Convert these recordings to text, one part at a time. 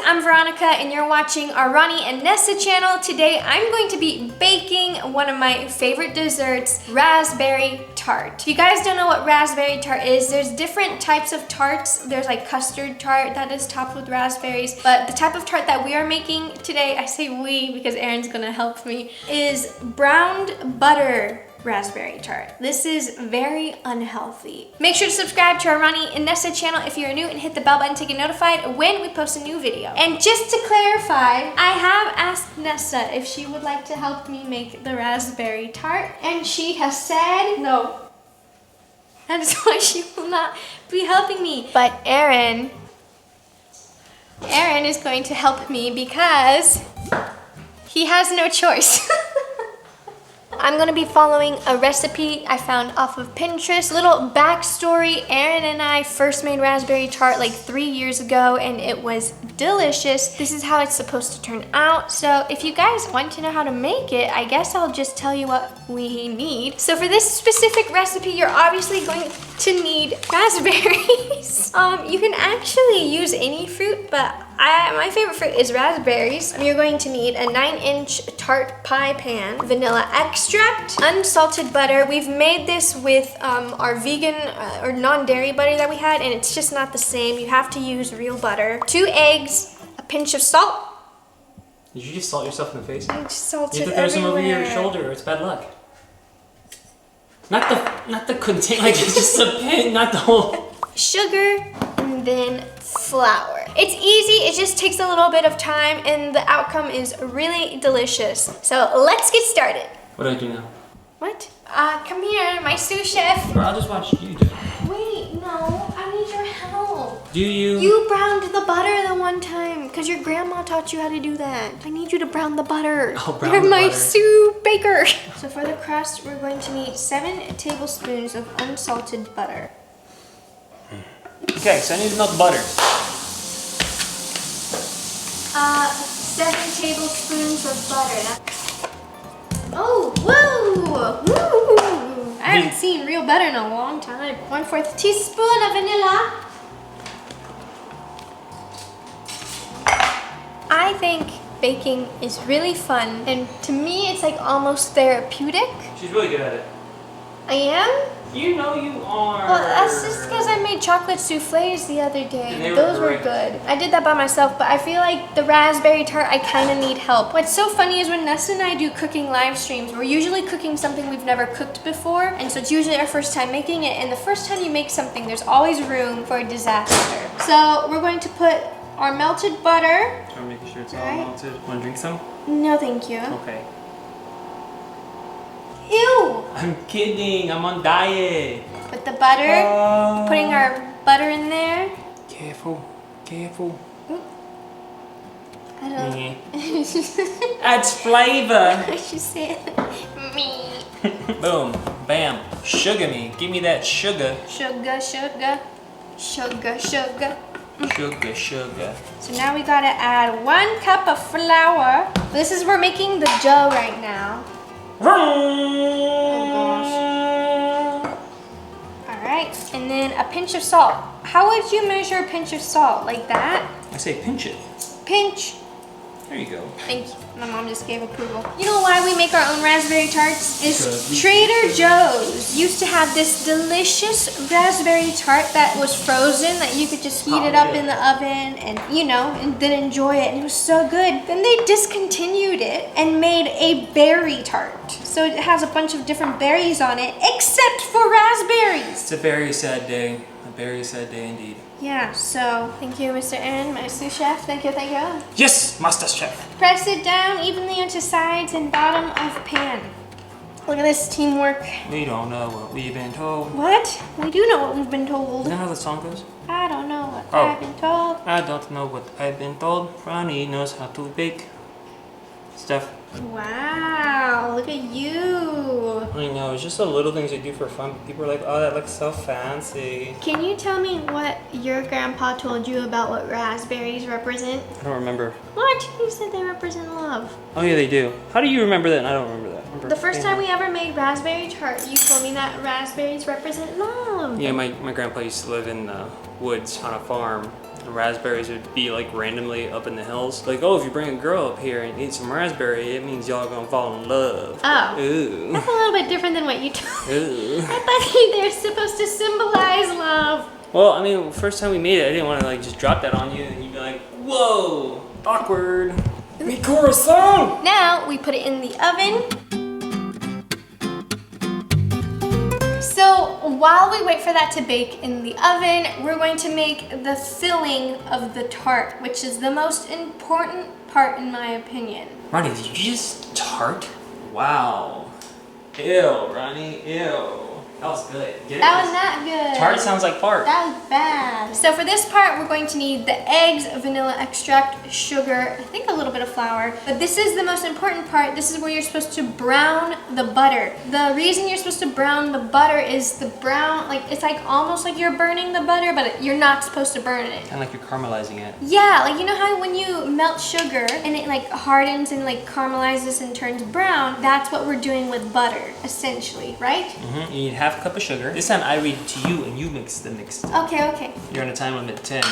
I'm Veronica and you're watching our RoniAndNessa channel. Today I'm going to be baking one of my favorite desserts, raspberry tart. If you guys don't know what raspberry tart is, there's different types of tarts. There's like custard tart that is topped with raspberries, but the type of tart that we are making today, I say we because Aaron's gonna help me, is browned butter raspberry tart. This is very unhealthy. Make sure to subscribe to our RoniAndNessa channel if you're new and hit the bell button to get notified when we post a new video. And just to clarify, I have asked Nessa if she would like to help me make the raspberry tart, and she has said no. That is why she will not be helping me. But Aaron is going to help me because he has no choice. I'm gonna be following a recipe I found off of Pinterest. Little backstory, Aaron and I first made raspberry tart like 3 years ago and it was delicious. This is how it's supposed to turn out. So if you guys want to know how to make it, I guess I'll just tell you what we need. So for this specific recipe, you're obviously going to need raspberries. You can actually use any fruit, but my favorite fruit is raspberries. You're going to need a 9-inch tart pie pan, vanilla extract, unsalted butter. We've made this with our vegan or non-dairy butter that we had, and it's just not the same. You have to use real butter. 2 eggs, a pinch of salt. Did you just salt yourself in the face? I just salted you have to throw some over your everywhere. shoulder or it's bad luck. Not the container, like it's just a pin, not the whole. Sugar, and then flour. It's easy, it just takes a little bit of time, and the outcome is really delicious. So let's get started. What do I do now? What? Come here, my sous chef. Or I'll just watch you do it. Wait, no, I need your help. Do you? You browned the butter the one time, because your grandma taught you how to do that. I need you to brown the butter. I'll brown You're the my butter. sous baker. So for the crust, we're going to need 7 tablespoons of unsalted butter. Okay, so I need to melt the butter. 7 tablespoons of butter. Oh, woo! Woo! I haven't seen real butter in a long time. 1/4 teaspoon of vanilla. I think baking is really fun, and to me it's like almost therapeutic. She's really good at it. I am? You know you are. Well, that's just because I made chocolate souffles the other day. And they were Those were great. good. I did that by myself, but I feel like the raspberry tart, I kind of need help. What's so funny is when Nessa and I do cooking live streams, we're usually cooking something we've never cooked before, and so it's usually our first time making it, and the first time you make something, there's always room for a disaster. So we're going to put our melted butter. I'm making sure it's all Right. melted. Want to drink some? No, thank you. Okay. Ew! I'm kidding. I'm on diet. Put the butter, putting our butter in there. Careful. Careful. I don't Yeah. Adds flavor. I should say me. Boom. Bam. Sugar me. Give me that sugar. Sugar, sugar, sugar, sugar. Sugar, sugar. So now we gotta add 1 cup of flour. This is, we're making the dough right now. All right, and then a pinch of salt. How would you measure a pinch of salt? Like that? I say pinch it. Pinch. There you go. Thank you. My mom just gave approval. You know why we make our own raspberry tarts? Because Is we- Trader Joe's used to have this delicious raspberry tart that was frozen that you could just heat it up in the oven and, you know, and then enjoy it. And it was so good. Then they discontinued it and made a berry tart. So it has a bunch of different berries on it, except for raspberries. It's a very sad day. A very sad day indeed. Yeah, so thank you, Mr. Aaron, my sous chef. Thank you, thank you. Yes, Master Chef. Press it down evenly onto sides and bottom of pan. Look at this teamwork. We don't know what we've been told. What? We do know what we've been told. Isn't that how the song goes? I don't know what Oh. I've been told. I don't know what I've been told. Ronnie knows how to bake stuff. Wow, look at you. I know, it's just the little things you do for fun. People are like, oh, that looks so fancy. Can you tell me what your grandpa told you about what raspberries represent? I don't remember. What? He said they represent love. Oh yeah, they do. How do you remember that? And I don't remember that. The first time we ever made raspberry tart, you told me that raspberries represent love. Yeah, my grandpa used to live in the woods on a farm. the raspberries would be like randomly up in the hills. Like, oh, if you bring a girl up here and eat some raspberry, it means y'all gonna fall in love. Oh. Ooh. That's a little bit different than what you told me. Ooh. I thought they're supposed to symbolize love. Well, I mean, first time we made it, I didn't want to like just drop that on you and you'd be like, whoa, awkward. Mi corazón! Now we put it in the oven. So while we wait for that to bake in the oven, we're going to make the filling of the tart, which is the most important part in my opinion. Roni, did you just tart? Wow. Ew, Roni, ew. That was good. Get it? That was not good. Tart sounds like fart. That was bad. So for this part, we're going to need the eggs, vanilla extract, sugar, I think a little bit of flour. But this is the most important part. This is where you're supposed to brown the butter. The reason you're supposed to brown the butter is the brown, like it's like almost like you're burning the butter, but you're not supposed to burn it. Kind of like you're caramelizing it. Yeah, like you know how when you melt sugar and it like hardens and like caramelizes and turns brown, that's what we're doing with butter, essentially, right? Mm-hmm. You need half a cup of sugar. This time I read to you and you mix the mix. Okay, okay. You're on a time limit 10.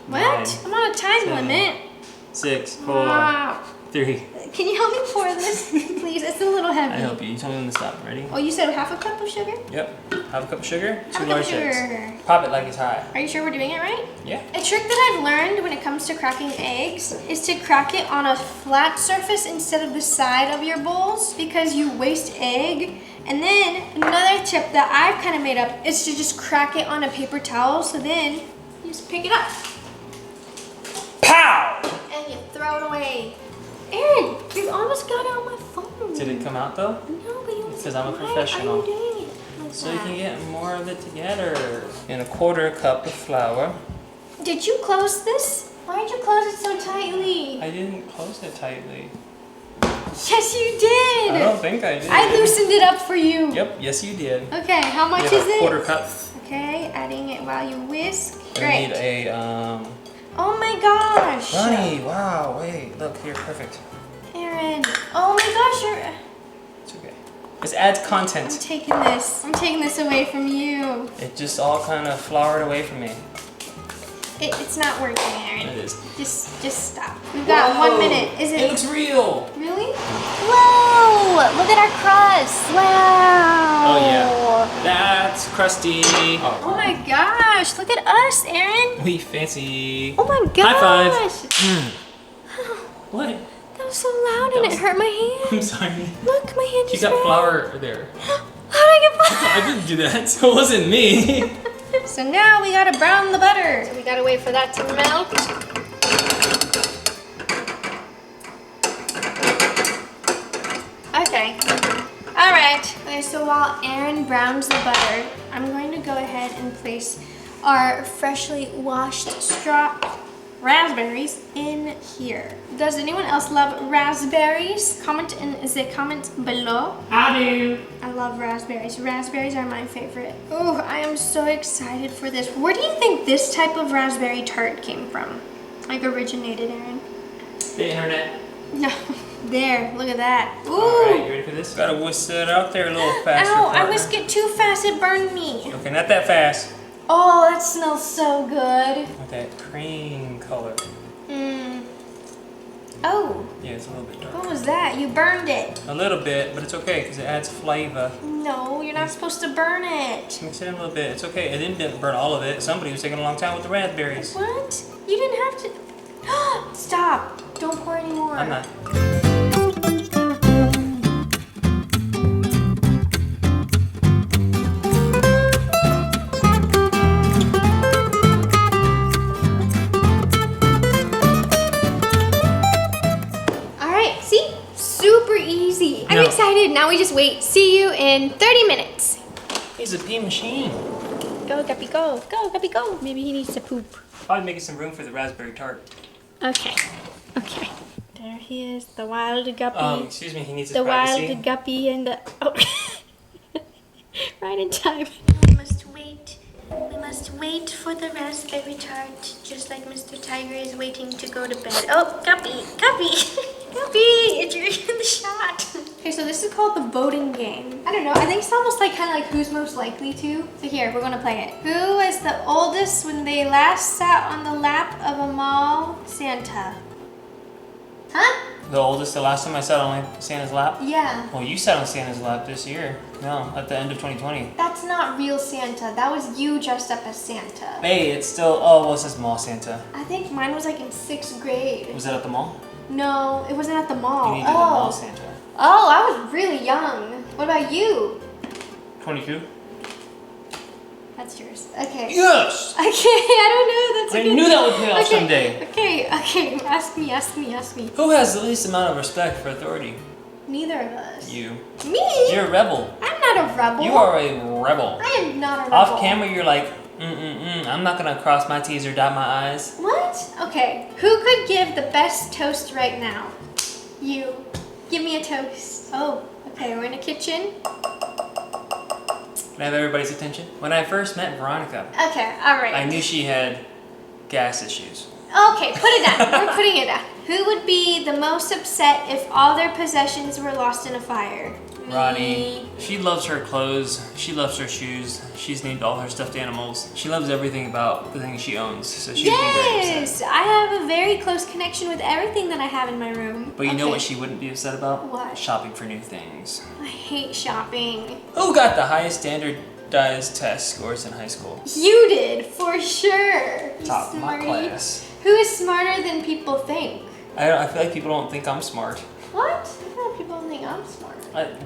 What? 9, I'm on a time 7, limit. 6, 4, Wow. 3. Can you help me pour this, please? It's a little heavy. I help you. You tell me when to stop. Ready? Oh, you said half a cup of sugar? Yep. Half a cup of sugar, Half 2 a cup large of sugar. eggs. Pop it like it's hot. Are you sure we're doing it right? Yeah. A trick that I've learned when it comes to cracking eggs is to crack it on a flat surface instead of the side of your bowls because you waste egg. And then another tip that I've kind of made up is to just crack it on a paper towel. So then you just pick it up Pow! and you throw it away. Aaron, you almost got it on my phone. Did it come out though? No, but you Because I'm a why professional. are you doing it like So you that? can get more of it together. And a 1/4 cup of flour. Did you close this? Why did you close it so tightly? I didn't close it tightly. Yes, you did. I don't think I did. I loosened it up for you. Yep, yes you did. Okay, how much You is have a it? 1/4 cup. Okay, adding it while you whisk. I Great. need a, Oh my gosh. Roni, wow, wait, look here, perfect. Aaron. Oh my gosh, It's okay. This adds I'm content. taking this. I'm taking this away from you. It just all kind of floured away from me. It's not working, Aaron. It is. Just stop. We've got 1 minute. Is It it looks real. really? Whoa! Look at our crust. Wow. Oh yeah. That's crusty. Oh my gosh, look at us, Aaron. We fancy. Oh my gosh. High five. What? That was so loud and it hurt my hand. I'm sorry. Look, my hand You is got red. flour there. How did I get flour? I didn't do that. So it wasn't me. So now we gotta brown the butter. So we gotta wait for that to melt. Okay. All right. Okay, so while Aaron browns the butter, I'm going to go ahead and place our freshly washed raspberries in here. Does anyone else love raspberries? Comment in the comments below. I do. I love raspberries. Raspberries are my favorite. Oh, I am so excited for this. Where do you think this type of raspberry tart came from? Like originated, Aaron? The internet. No. There, look at that. Ooh. Alright, you ready for this? Gotta whisk it out there a little faster. Ow, I partner. whisked it too fast. It burned me. Okay, not that fast. Oh, that smells so good. With that cream color. Mmm. Oh, Yeah, it's a little bit dark. what was that? You burned it. A little bit, but it's okay because it adds flavor. No, you're not supposed to burn it. Just mix it in a little bit. It's okay. It didn't burn all of it. Somebody was taking a long time with the raspberries. What? You didn't have to. Stop. Don't pour any more. I'm not. Alright, see? Super easy. I'm No. excited. Now we just wait. See you in 30 minutes. He's a pea machine. Go, Guppy, go. Go, Guppy, go. Maybe he needs to poop. Probably making some room for the raspberry tart. Okay. Okay. There he is, the wild guppy. Excuse me, he needs his The privacy. wild guppy and the... Oh. Right in time. We must wait. We must wait for the raspberry tart, just like Mr. Tiger is waiting to go to bed. Oh, Guppy, Guppy. You're in the shot. Okay, so this is called the voting game. I don't know. I think it's almost like kind of like who's most likely to. So here, we're gonna play it. Who was the oldest when they last sat on the lap of a mall Santa? Huh? The oldest, the last time I sat on Santa's lap? Yeah. Well, you sat on Santa's lap this year. No, at the end of 2020. That's not real Santa. That was you dressed up as Santa. Hey, it's still, oh, well, it says mall Santa. I think mine was like in 6th grade. Was that at the mall? No, it wasn't at the mall. You need to do the mall Santa. Oh, I was really young. What about you? 22. That's yours. Okay. Yes! Okay, I don't know. That's I knew that would pay off someday. Okay. Ask me. Who has the least amount of respect for authority? Neither of us. You. Me? You're a rebel. I'm not a rebel. You are a rebel. I am not a rebel. Off camera, you're like, I'm not gonna cross my T's or dot my I's. What? Okay. Who could give the best toast right now? You. Give me a toast. Oh, okay. We're in a kitchen. Can I have everybody's attention? When I first met Veronica, Okay, all right. I knew she had gas issues. Okay, put it down. We're putting it down. Who would be the most upset if all their possessions were lost in a fire? Roni. Me. She loves her clothes. She loves her shoes. She's named all her stuffed animals. She loves everything about the things she owns. So she'd be very upset. Yes, I have a very close connection with everything that I have in my room. But you know what she wouldn't be upset about? What? Shopping for new things. I hate shopping. Who got the highest standardized test scores in high school? You did, for sure. You Top of my smarty. class. Who is smarter than people think? I feel like people don't think I'm smart. What? I feel like people don't think I'm smart.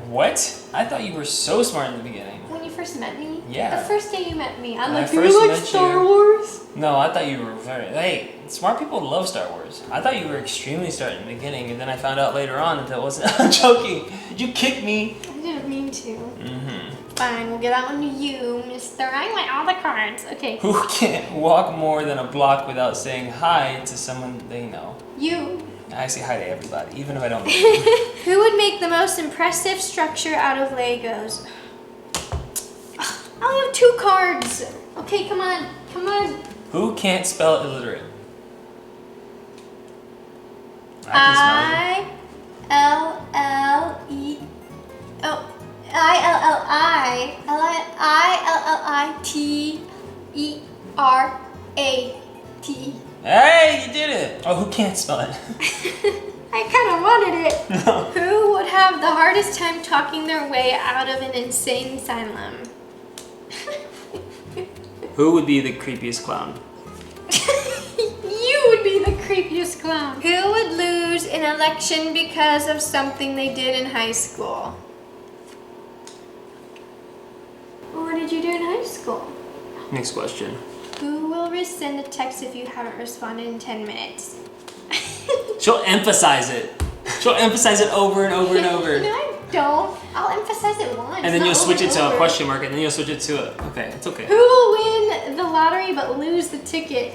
What? I thought you were so smart in the beginning. When you first met me? Yeah. The first day you met me, I'm When like, I do first you like met Star you- Wars? No, I thought you were very... Hey, smart people love Star Wars. I thought you were extremely smart in the beginning, and then I found out later on that that wasn't... I'm joking. You kicked me. I didn't mean to. Mm-hmm. Fine, we'll get that one to you, mister. I want all the cards. Okay. Who can't walk more than a block without saying hi to someone they know? You. I say hi to everybody, even if I don't know them. Who would make the most impressive structure out of Legos? I only have 2 cards. Okay, come on. Who can't spell illiterate? I I-L-L-E. Oh, I-L-L-I-T-E-R-A-T. Hey, you did it! Oh, who can't spell it? I kind of wanted it. No. Who would have the hardest time talking their way out of an insane asylum? Who would be the creepiest clown? You would be the creepiest clown. Who would lose an election because of something they did in high school? What did you do in high school? Next question. Who will resend a text if you haven't responded in 10 minutes? She'll emphasize it. She'll emphasize it over and over and over. No, I don't. I'll emphasize it once. And then not you'll switch over it and to a over. question mark, and then you'll switch it to a... Okay, it's okay. Who will win the lottery but lose the ticket?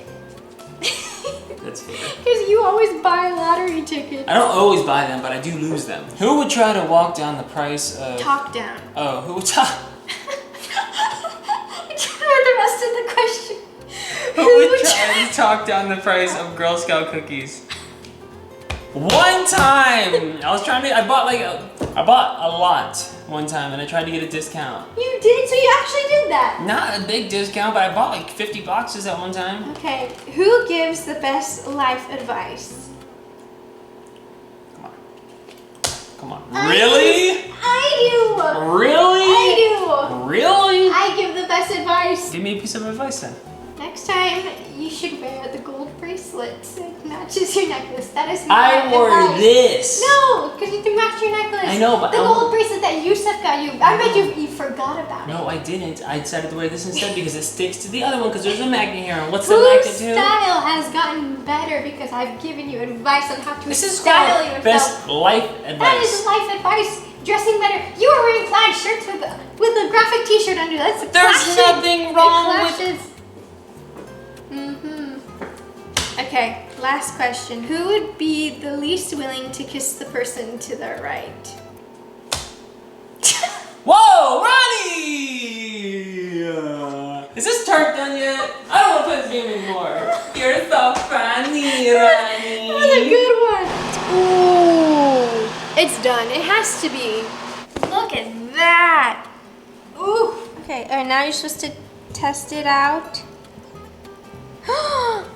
That's fair. Because you always buy lottery tickets. I don't always buy them, but I do lose them. Who would try to walk down the price of... Talk down. Oh, who would talk... The rest of the question. Who would try to talk down the price of Girl Scout cookies? One time! I bought a lot one time, and I tried to get a discount. You did? So you actually did that? Not a big discount, but I bought like 50 boxes at one time. Okay, who gives the best life advice? Come on. Really? I do! Really? I do! Really? I give the best advice. Give me a piece of advice then. Next time, you should wear the gold bracelets. It matches your necklace. That is my I wore advice. this. No, because you can match your necklace. I know, but the I'm- gold bracelet that Yusuf got you. I bet you forgot about it. No, I didn't. I decided to wear this instead because it sticks to the other one because there's a magnet here. And what's the Whose magnet to? style has gotten better because I've given you advice on how to This is style called yourself. best life That is advice. life advice. Dressing better. You are wearing plaid shirts with a graphic T-shirt under. That's There's clashing. nothing wrong It with- clashes. Okay, last question. Who would be the least willing to kiss the person to their right? Whoa, Roni! Is this Tart done yet? I don't want to play this game anymore. You're so funny, Roni. That was a good one. Ooh. It's done. It has to be. Look at that. Ooh. Okay, all right, now you're supposed to test it out.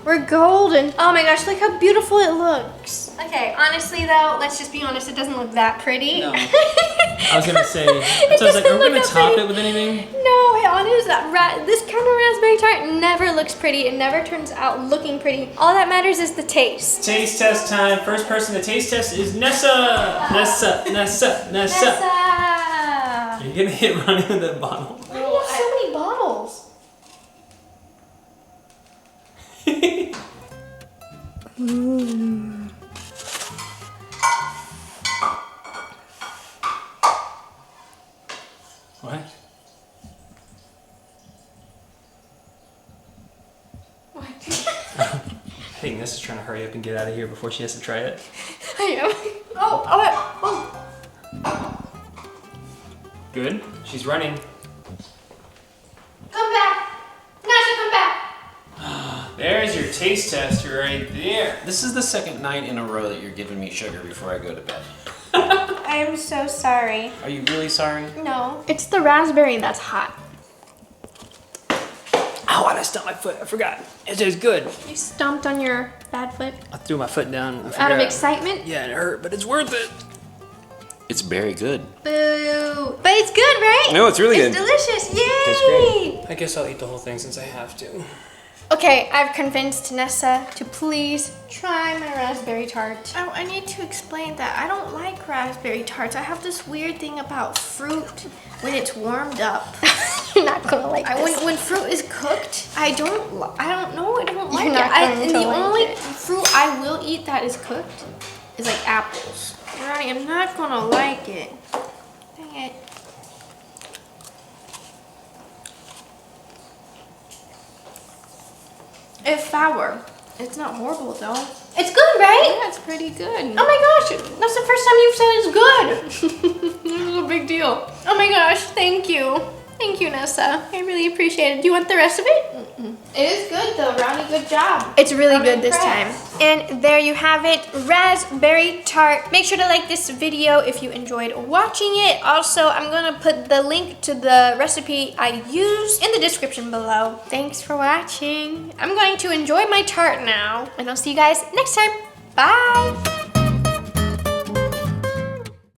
We're golden. Oh my gosh, look how beautiful it looks. Okay, honestly though, let's just be honest, it doesn't look that pretty. No. I was gonna say, so I was like, are we gonna top it with anything? No, honestly, this kind of raspberry tart never looks pretty. It never turns out looking pretty. All that matters is the taste. Taste test time. First person to taste test is Nessa. Nessa. You're gonna hit Ronnie with that bottle. Why do you have so many bottles? What? What? I think Nessa's trying to hurry up and get out of here before she has to try it. I am. Oh. Good. She's running. Come back. Nasha, come back. There's your taste test right there. This is the second night in a row that you're giving me sugar before I go to bed. I am so sorry. Are you really sorry? No. It's the raspberry that's hot. Ow, I stumped my foot. I forgot. It tastes good. You stomped on your bad foot I threw my foot down. I out of forgot. excitement? Yeah, it hurt, but it's worth it. It's very good. Boo. But it's good, right? No, it's really It's good. delicious. Yay! Tastes great. I guess I'll eat the whole thing since I have to. Okay, I've convinced Nessa to please try my raspberry tart. Oh, I need to explain that I don't like raspberry tarts. I have this weird thing about fruit when it's warmed up. You're not gonna like this. When fruit is cooked, I don't know. I don't like it. And the only fruit I will eat that is cooked is like apples. Ronnie, I'm not gonna like it. Dang it. It's sour. It's not horrible though. It's good, right? Yeah, it's pretty good. Oh my gosh, that's the first time you've said it's good. This is a big deal. Oh my gosh, thank you. Thank you, Nessa. I really appreciate it. Do you want the rest of it? It is good though, Ronnie. Good job. It's really I'm good this time. impressed. And there you have it, raspberry tart. Make sure to like this video if you enjoyed watching it. Also, I'm gonna put the link to the recipe I used in the description below. Thanks for watching. I'm going to enjoy my tart now, and I'll see you guys next time. Bye.